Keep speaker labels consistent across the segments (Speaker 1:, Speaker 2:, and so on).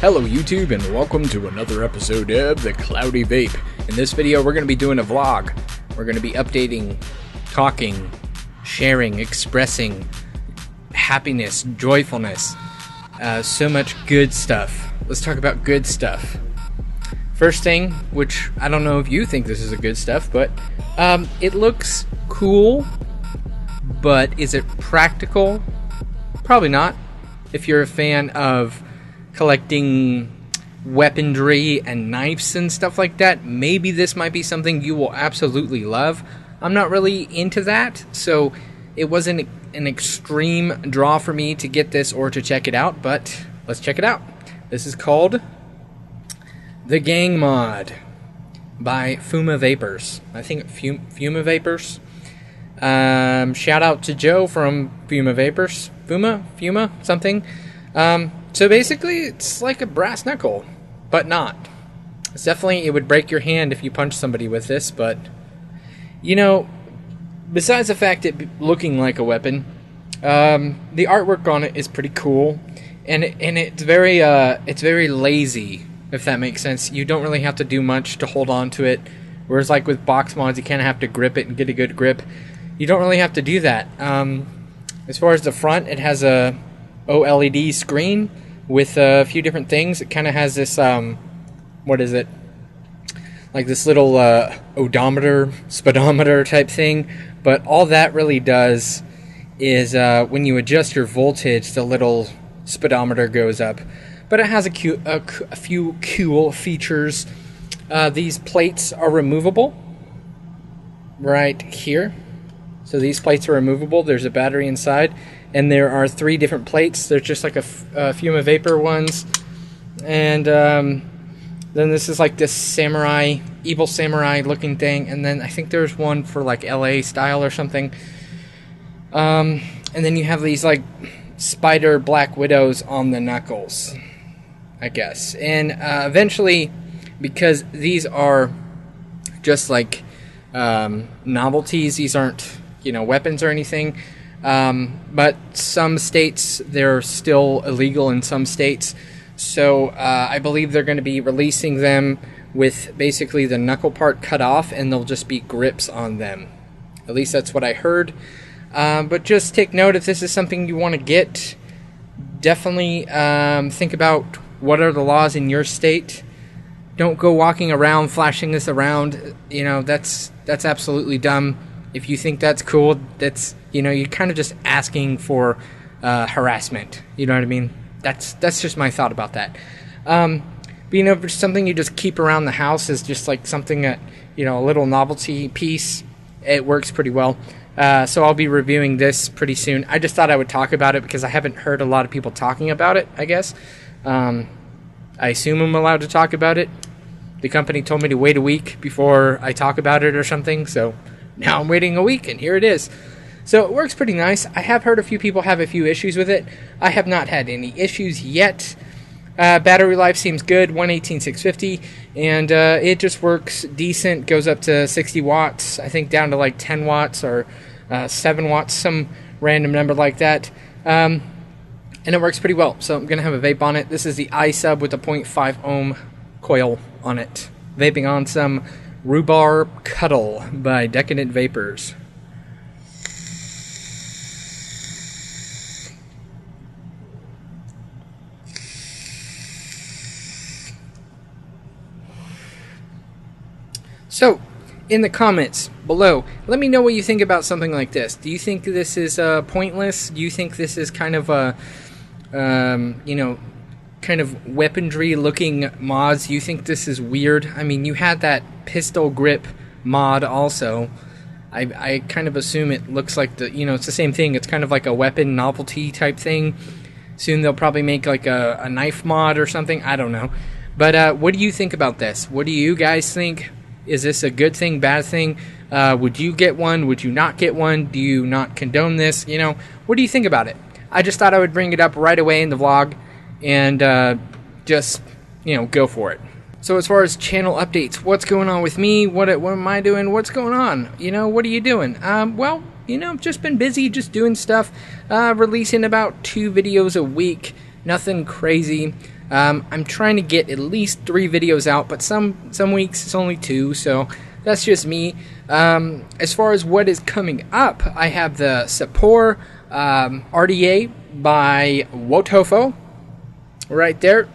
Speaker 1: Hello YouTube and welcome to another episode of the Cloudy Vape. In this video we're going to be doing a vlog. We're going to be updating, talking, sharing, expressing happiness, joyfulness, so much good stuff. Let's talk about good stuff. First thing, which I don't know if you think this is a good stuff, but it looks cool, but is it practical? Probably not. If you're a fan of collecting weaponry and knives and stuff like that, maybe this might be something you will absolutely love. I'm not really into that, so it wasn't an extreme draw for me to get this or to check it out, but let's check it out. This is called The Gang Mod by Fuma Vapors. I think Fuma Vapors. Shout out to Joe from Fuma Vapors. Fuma, something. So basically, it's like a brass knuckle, but not. It's definitely, it would break your hand if you punch somebody with this, but, you know, besides the fact it looking like a weapon, the artwork on it is pretty cool, and it's very lazy, if that makes sense. You don't really have to do much to hold on to it, whereas like with box mods, you kind of have to grip it and get a good grip. You don't really have to do that. As far as the front, it has a OLED screen with a few different things. It kind of has this, what is it? Like this little odometer, speedometer type thing. But all that really does is when you adjust your voltage, the little speedometer goes up. But it has a few cool features. These plates are removable right here. So these plates are removable. There's a battery inside. And there are 3 different plates. There's just like a Fuma Vapor ones. And then this is like this evil samurai looking thing. And then I think there's one for like LA style or something. And then you have these like spider black widows on the knuckles, I guess. And eventually, because these are just like novelties, these aren't, you know, weapons or anything. But some states, they're still illegal in some states. So I believe they're going to be releasing them with basically the knuckle part cut off, and they'll just be grips on them. At least that's what I heard. But just take note, if this is something you want to get, definitely think about what are the laws in your state. Don't go walking around flashing this around. You know, that's absolutely dumb. If you think that's cool, that's, you know, you're kind of just asking for harassment. You know what I mean? That's just my thought about that. But, you know, if it's something you just keep around the house is just like something that, you know, a little novelty piece, it works pretty well. So I'll be reviewing this pretty soon. I just thought I would talk about it because I haven't heard a lot of people talking about it, I guess. I assume I'm allowed to talk about it. The company told me to wait a week before I talk about it or something, so now I'm waiting a week, and here it is. So it works pretty nice. I have heard a few people have a few issues with it. I have not had any issues yet. Battery life seems good, 118/650, and it just works decent. Goes up to 60 watts, I think down to like 10 watts or 7 watts, some random number like that. And it works pretty well. So I'm going to have a vape on it. This is the iSub with a 0.5 ohm coil on it. Vaping on some Rhubarb Cuddle by Decadent Vapors. So, in the comments below, let me know what you think about something like this. Do you think this is pointless? Do you think this is kind of a, you know, kind of weaponry looking mods? Do you think this is weird? I mean, you had that pistol grip mod also. I kind of assume it looks like the, you know, it's the same thing. It's kind of like a weapon novelty type thing. Soon they'll probably make like a knife mod or something. I don't know. But what do you think about this? What do you guys think? Is this a good thing, bad thing? Would you get one? Would you not get one? Do you not condone this? You know, what do you think about it? I just thought I would bring it up right away in the vlog and just, you know, go for it. So as far as channel updates, what's going on with me? What am I doing? What's going on? You know, what are you doing? Well, you know, just been busy, just doing stuff, releasing about 2 videos a week. Nothing crazy. I'm trying to get at least 3 videos out, but some weeks it's only 2, so that's just me. As far as what is coming up, I have the Sapporo RDA by Wotofo right there.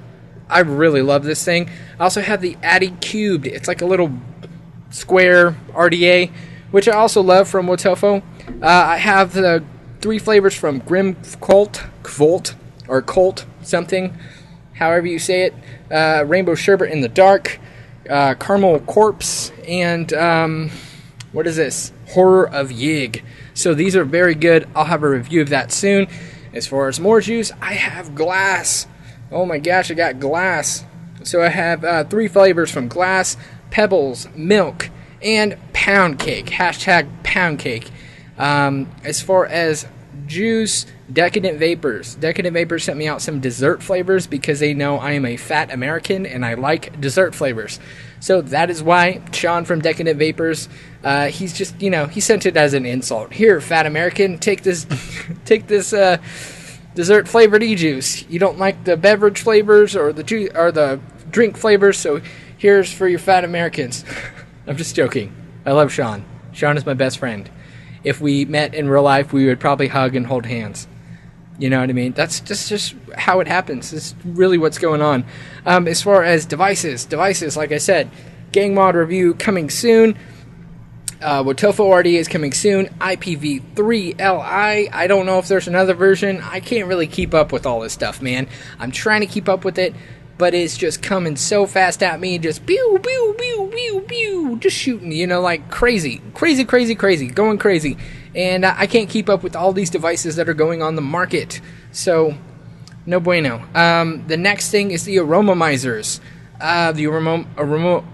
Speaker 1: I really love this thing. I also have the Addy Cubed. It's like a little square RDA, which I also love from Wotofo. I have the 3 flavors from Grim Colt, or Colt something, however you say it. Rainbow Sherbet in the Dark, Caramel Corpse, and what is this? Horror of Yig. So these are very good. I'll have a review of that soon. As far as more juice, I have Glass. Oh my gosh, I got Glass. So I have 3 flavors from Glass, Pebbles, Milk, and Pound Cake. Hashtag Pound Cake. As far as juice, Decadent Vapors. Decadent Vapors sent me out some dessert flavors because they know I am a fat American and I like dessert flavors. So that is why Sean from Decadent Vapors, he's just, he sent it as an insult. Here, fat American, take this, dessert flavored e-juice. You don't like the beverage flavors or the drink flavors, so here's for your fat Americans. I'm just joking. I love Sean. Sean is my best friend. If we met in real life, we would probably hug and hold hands. You know what I mean? That's just how it happens. It's really what's going on. As far as devices, like I said, Gang Mod review coming soon. Wotofo RDA is coming soon. IPv3Li. I don't know if there's another version. I can't really keep up with all this stuff, man. I'm trying to keep up with it, but it's just coming so fast at me. Just pew, pew, pew, pew, pew. Just shooting, like crazy. Going crazy. And I can't keep up with all these devices that are going on the market. So, no bueno. The next thing is the Aromamizers. The Aromamizer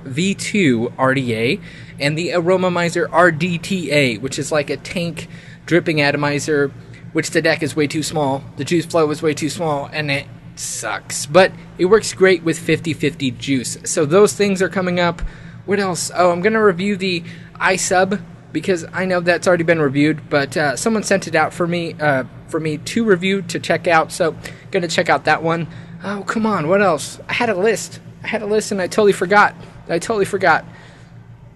Speaker 1: V2 RDA and the Aromamizer RDTA, which is like a tank dripping atomizer, which the deck is way too small, the juice flow is way too small, and it sucks. But it works great with 50-50 juice. So those things are coming up. What else? Oh, I'm going to review the iSub, because I know that's already been reviewed, but someone sent it out for me to review, to check out, so going to check out that one. Oh, come on, what else? I had a list and I totally forgot.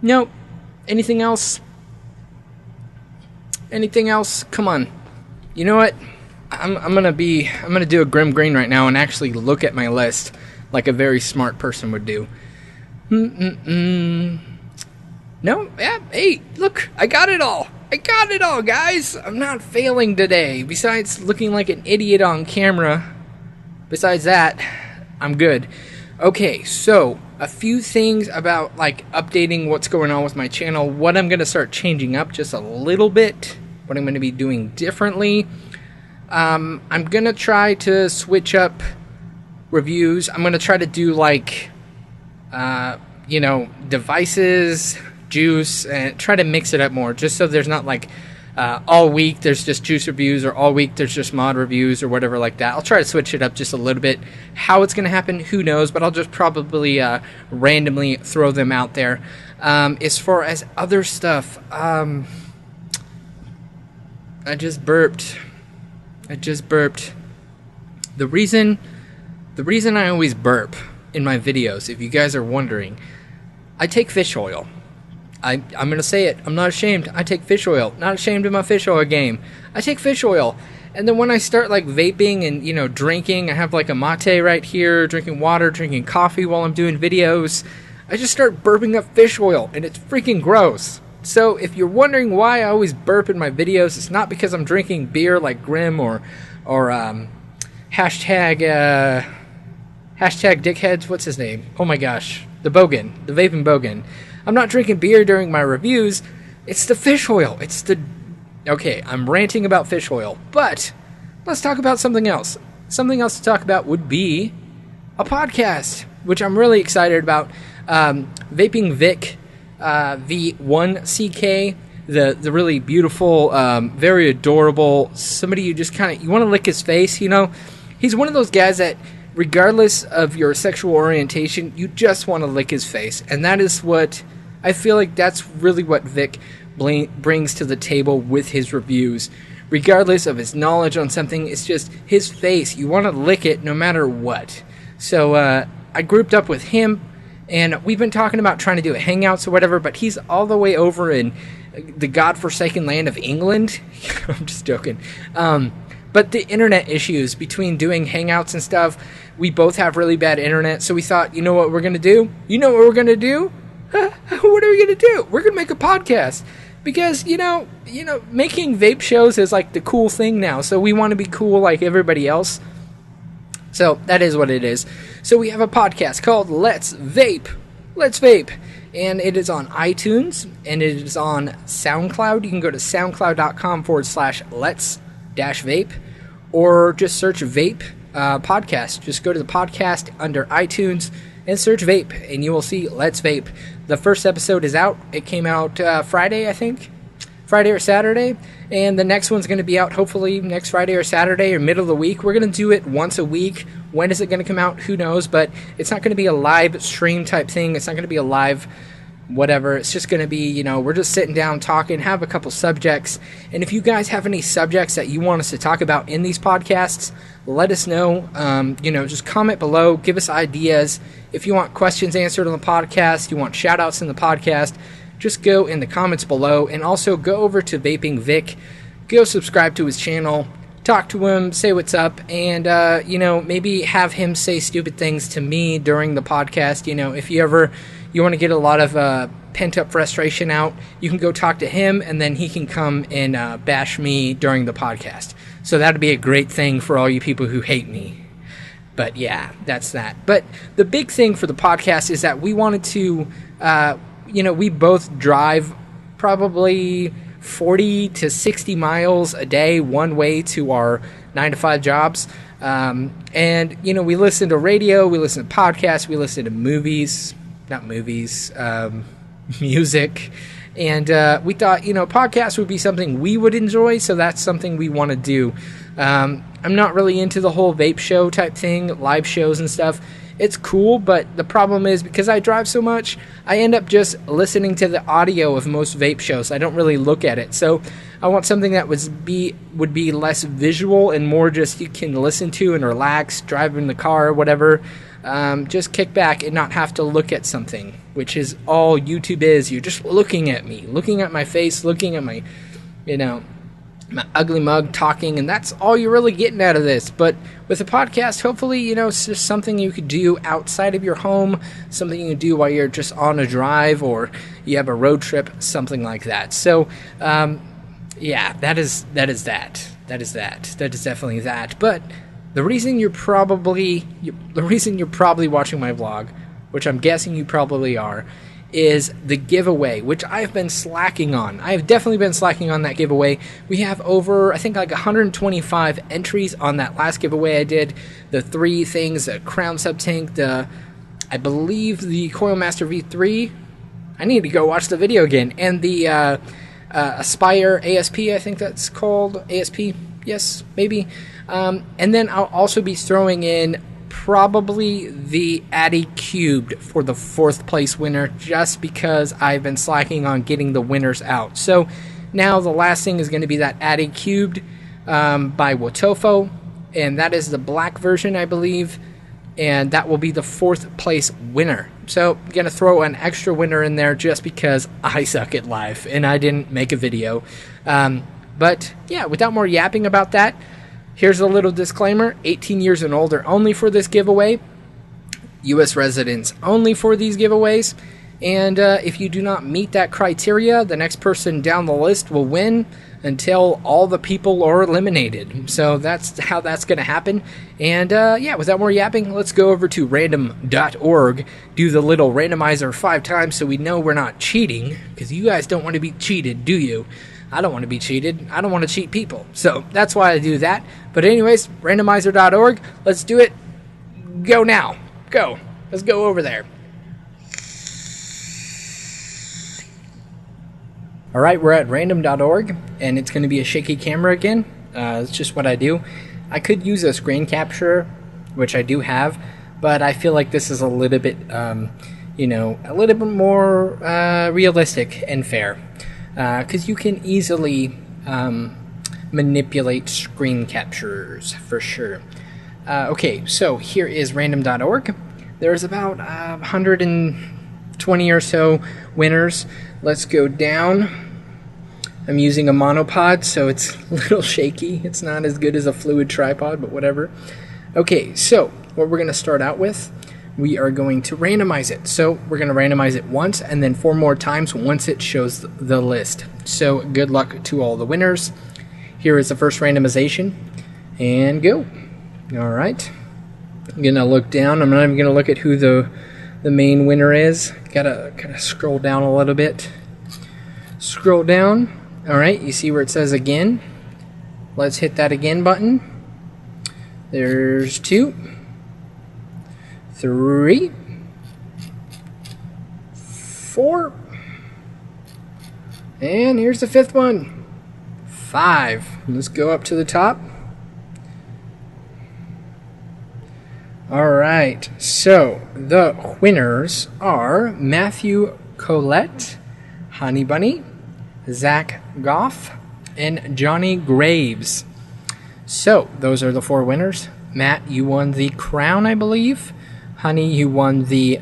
Speaker 1: Nope. Anything else? Come on. You know what? I'm gonna do a Grim Green right now and actually look at my list like a very smart person would do. No, yeah, hey, look, I got it all, guys. I'm not failing today. Besides looking like an idiot on camera, besides that, I'm good. Okay, so a few things about like updating what's going on with my channel, what I'm gonna start changing up just a little bit, what I'm gonna be doing differently. I'm gonna try to switch up reviews. I'm gonna try to do like, devices, juice, and try to mix it up more, just so there's not like all week there's just juice reviews, or all week there's just mod reviews, or whatever like that. I'll try to switch it up just a little bit. How it's gonna happen, who knows, but I'll just probably randomly throw them out there. As far as other stuff, I just burped. The reason I always burp in my videos, if you guys are wondering, I take fish oil. I'm going to say it. I'm not ashamed. I take fish oil. Not ashamed of my fish oil game. I take fish oil. And then when I start like vaping and, drinking, I have like a mate right here, drinking water, drinking coffee while I'm doing videos, I just start burping up fish oil, and it's freaking gross. So if you're wondering why I always burp in my videos, it's not because I'm drinking beer like Grim or hashtag dickheads. What's his name? Oh my gosh, the Bogan, the vaping Bogan. I'm not drinking beer during my reviews. It's the fish oil. Okay, I'm ranting about fish oil, but let's talk about something else. Something else to talk about would be a podcast, which I'm really excited about. Vaping Vic. V1ck, the really beautiful, very adorable, somebody you just you want to lick his face, He's one of those guys that, regardless of your sexual orientation, you just want to lick his face. And that is what, I feel like that's really what Vic brings to the table with his reviews. regardless of his knowledge on something. It's just his face. You want to lick it no matter what. So I grouped up with him, and we've been talking about trying to do a Hangouts or whatever, but he's all the way over in the godforsaken land of England. I'm just joking. But the internet issues between doing Hangouts and stuff, we both have really bad internet, so we thought, you know what we're going to do? You know what we're going to do? What are we going to do? We're going to make a podcast. Because, you know, making vape shows is like the cool thing now, so we want to be cool like everybody else. So that is what it is. So we have a podcast called Let's Vape. Let's Vape. And it is on iTunes, and it is on SoundCloud. You can go to soundcloud.com/let's-vape, or just search Vape podcast. Just go to the podcast under iTunes and search Vape, and you will see Let's Vape. The first episode is out. It came out Friday, I think. Friday or Saturday. And the next one's going to be out hopefully next Friday or Saturday or middle of the week. We're going to do it once a week. When is it going to come out? Who knows? But it's not going to be a live stream type thing. It's not going to be a live whatever. It's just going to be, we're just sitting down talking, have a couple subjects. And if you guys have any subjects that you want us to talk about in these podcasts, let us know. Just comment below. Give us ideas. If you want questions answered on the podcast, you want shout outs in the podcast, just go in the comments below. And also go over to Vaping Vic. Go subscribe to his channel. Talk to him. Say what's up. And, maybe have him say stupid things to me during the podcast. If you want to get a lot of pent-up frustration out, you can go talk to him, and then he can come and bash me during the podcast. So that would be a great thing for all you people who hate me. But yeah, that's that. But the big thing for the podcast is that we wanted to, we both drive probably 40 to 60 miles a day one way to our 9-to-5 jobs. We listen to radio, we listen to podcasts, we listen to music. And we thought, podcasts would be something we would enjoy, so that's something we want to do. I'm not really into the whole vape show type thing, live shows and stuff. It's cool, but the problem is because I drive so much, I end up just listening to the audio of most vape shows. I don't really look at it. So I want something that would be less visual and more just you can listen to and relax, drive in the car or whatever. Just kick back and not have to look at something, which is all YouTube is. You're just looking at me, looking at my face, looking at my ugly mug talking, and that's all you're really getting out of this. But with a podcast, hopefully, it's just something you could do outside of your home, something you can do while you're just on a drive or you have a road trip, something like that. So, that is that. That is definitely that. But the reason you're probably watching my vlog, which I'm guessing you probably are, is the giveaway, which I've been slacking on. I have definitely been slacking on that giveaway. We have over, I think, 125 entries on that last giveaway I did. The 3 things, the Crown Sub Tank, I believe the Coilmaster V3. I need to go watch the video again. And the Aspire ASP, I think that's called. ASP, yes, maybe. And then I'll also be throwing in probably the Addy Cubed for the 4th place winner, just because I've been slacking on getting the winners out. So now the last thing is going to be that Addy Cubed by Wotofo, and that is the black version, I believe, and that will be the 4th place winner. So I'm going to throw an extra winner in there just because I suck at life and I didn't make a video. But yeah, without more yapping about that, here's a little disclaimer. 18 years and older only for this giveaway. U.S. residents only for these giveaways. And if you do not meet that criteria, the next person down the list will win until all the people are eliminated. So that's how that's going to happen. And without more yapping, let's go over to random.org, do the little randomizer 5 times so we know we're not cheating, because you guys don't want to be cheated, do you? I don't want to be cheated. I don't want to cheat people. So that's why I do that. But anyways, randomizer.org. Let's do it. Go now. Go. Let's go over there. All right, we're at random.org, and it's going to be a shaky camera again. It's just what I do. I could use a screen capture, which I do have, but I feel like this is a little bit, a little bit more realistic and fair. Because you can easily manipulate screen capturers for sure. Okay, so here is random.org. There's about 120 or so winners. Let's go down. I'm using a monopod, so it's a little shaky. It's not as good as a fluid tripod, but whatever. Okay, so what we're going to start out with, we are going to randomize it. So we're going to randomize it once and then 4 more times once it shows the list. So good luck to all the winners. Here is the first randomization, and go. All right. I'm going to look down. I'm not even going to look at who the main winner is. Gotta scroll down a little bit. Scroll down. All right, you see where it says again. Let's hit that again button. There's 2, 3, 4, and here's the 5th one. 5. Let's go up to the top. All right, so the winners are Matthew Colette, Honey Bunny, Zach Goff, and Johnny Graves. So, those are the 4 winners. Matt, you won the Crown, I believe. Honey, you won the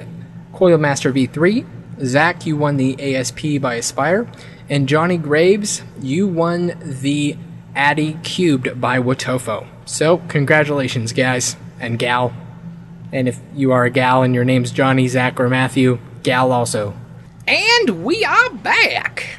Speaker 1: Coilmaster V3. Zach, you won the ASP by Aspire. And Johnny Graves, you won the Addy Cubed by Wotofo. So, congratulations, guys and gal. And if you are a gal and your name's Johnny, Zach, or Matthew, gal also. And we are back!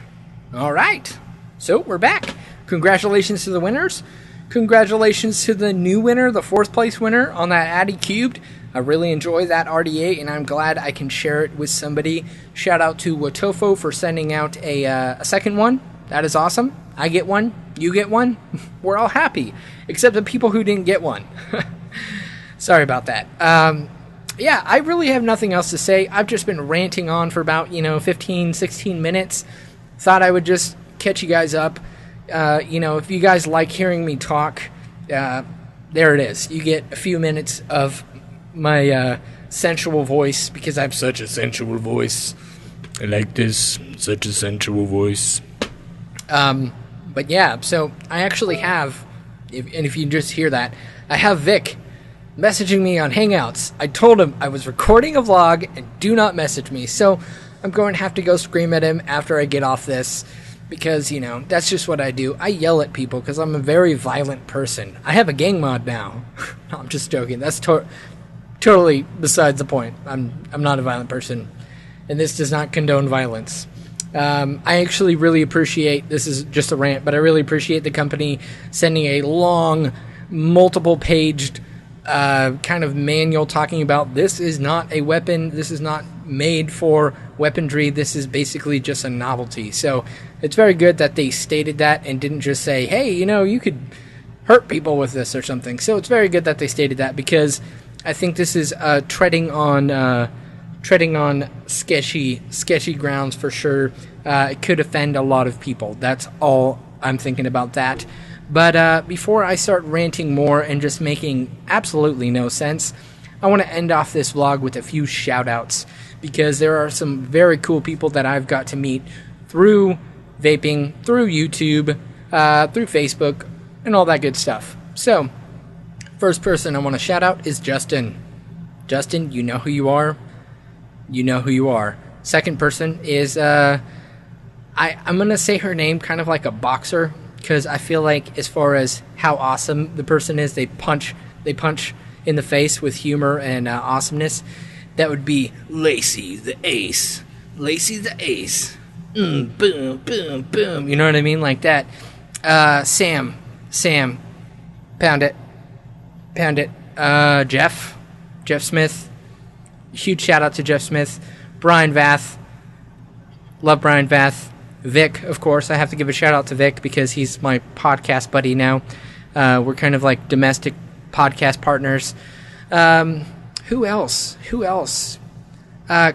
Speaker 1: All right, so we're back. Congratulations to the winners. Congratulations to the new winner, the 4th place winner on that Addy Cubed. I really enjoy that RDA, and I'm glad I can share it with somebody. Shout out to Wotofo for sending out a second one. That is awesome. I get one. You get one. We're all happy, except the people who didn't get one. Sorry about that. Yeah, I really have nothing else to say. I've just been ranting on for about, 15, 16 minutes. Thought I would just catch you guys up. If you guys like hearing me talk, there it is. You get a few minutes of my sensual voice, because I have such a sensual voice. I like this, such a sensual voice. But yeah, so I actually have, if you just hear that, I have Vic messaging me on Hangouts. I told him I was recording a vlog and do not message me, so I'm going to have to go scream at him after I get off this, because, that's just what I do. I yell at people because I'm a very violent person. I have a gang mod now. No, I'm just joking. That's totally besides the point. I'm not a violent person, and this does not condone violence. I actually really appreciate, this is just a rant, but I really appreciate the company sending a long, multiple-paged kind of manual talking about this is not a weapon, this is not made for weaponry, this is basically just a novelty. So it's very good that they stated that and didn't just say, hey, you could hurt people with this or something. So it's very good that they stated that, because I think this is treading on sketchy grounds for sure. It could offend a lot of people. That's all I'm thinking about that. But before I start ranting more and just making absolutely no sense, I want to end off this vlog with a few shout-outs, because there are some very cool people that I've got to meet through vaping, through YouTube, through Facebook, and all that good stuff. So, first person I want to shout out is Justin. Justin, you know who you are. You know who you are. Second person is, I'm going to say her name kind of like a boxer, because I feel like as far as how awesome the person is, they punch in the face with humor and awesomeness. That would be Lacey the Ace. Lacey the Ace. Boom, boom, boom. You know what I mean? Like that. Sam. Pound it. Jeff Smith. Huge shout out to Jeff Smith. Brian Vath. Love Brian Vath. Vic, of course. I have to give a shout out to Vic because he's my podcast buddy now. We're kind of like domestic podcast partners. Who else?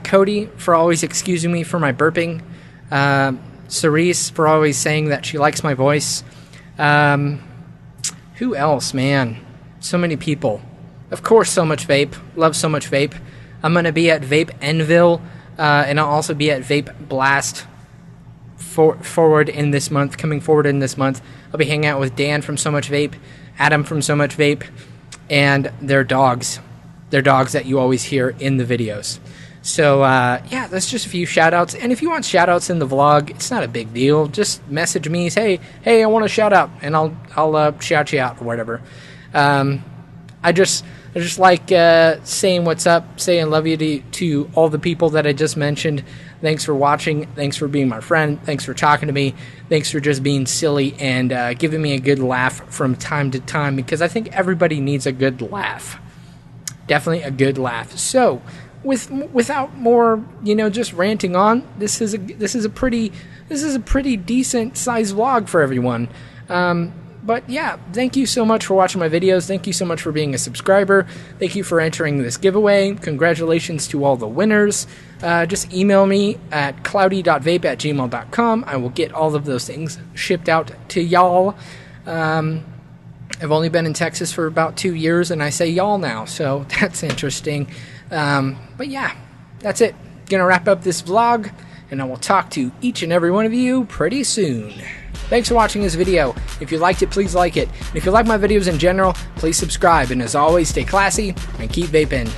Speaker 1: Cody, for always excusing me for my burping. Cerise, for always saying that she likes my voice. Who else, man? So many people. Of course, So Much Vape. Love So Much Vape. I'm going to be at Vape Enville, and I'll also be at Vape Blast forward in this month. I'll be hanging out with Dan from So Much Vape, Adam from So Much Vape, and their dogs. Their dogs that you always hear in the videos. So, yeah, that's just a few shout-outs. And if you want shout-outs in the vlog, it's not a big deal. Just message me, say, hey, I want a shout-out, and I'll shout you out or whatever. I just like saying what's up, saying love you to all the people that I just mentioned. Thanks for watching. Thanks for being my friend. Thanks for talking to me. Thanks for just being silly and giving me a good laugh from time to time, because I think everybody needs a good laugh. Definitely a good laugh. So, without more, just ranting on, this is a pretty decent sized vlog for everyone. But yeah, thank you so much for watching my videos. Thank you so much for being a subscriber. Thank you for entering this giveaway. Congratulations to all the winners. Just email me at cloudy.vape@gmail.com. I will get all of those things shipped out to y'all. I've only been in Texas for about 2 years, and I say y'all now, so that's interesting. But yeah, that's it. Gonna wrap up this vlog, and I will talk to each and every one of you pretty soon. Thanks for watching this video. If you liked it, please like it. And if you like my videos in general, please subscribe. And as always, stay classy and keep vaping.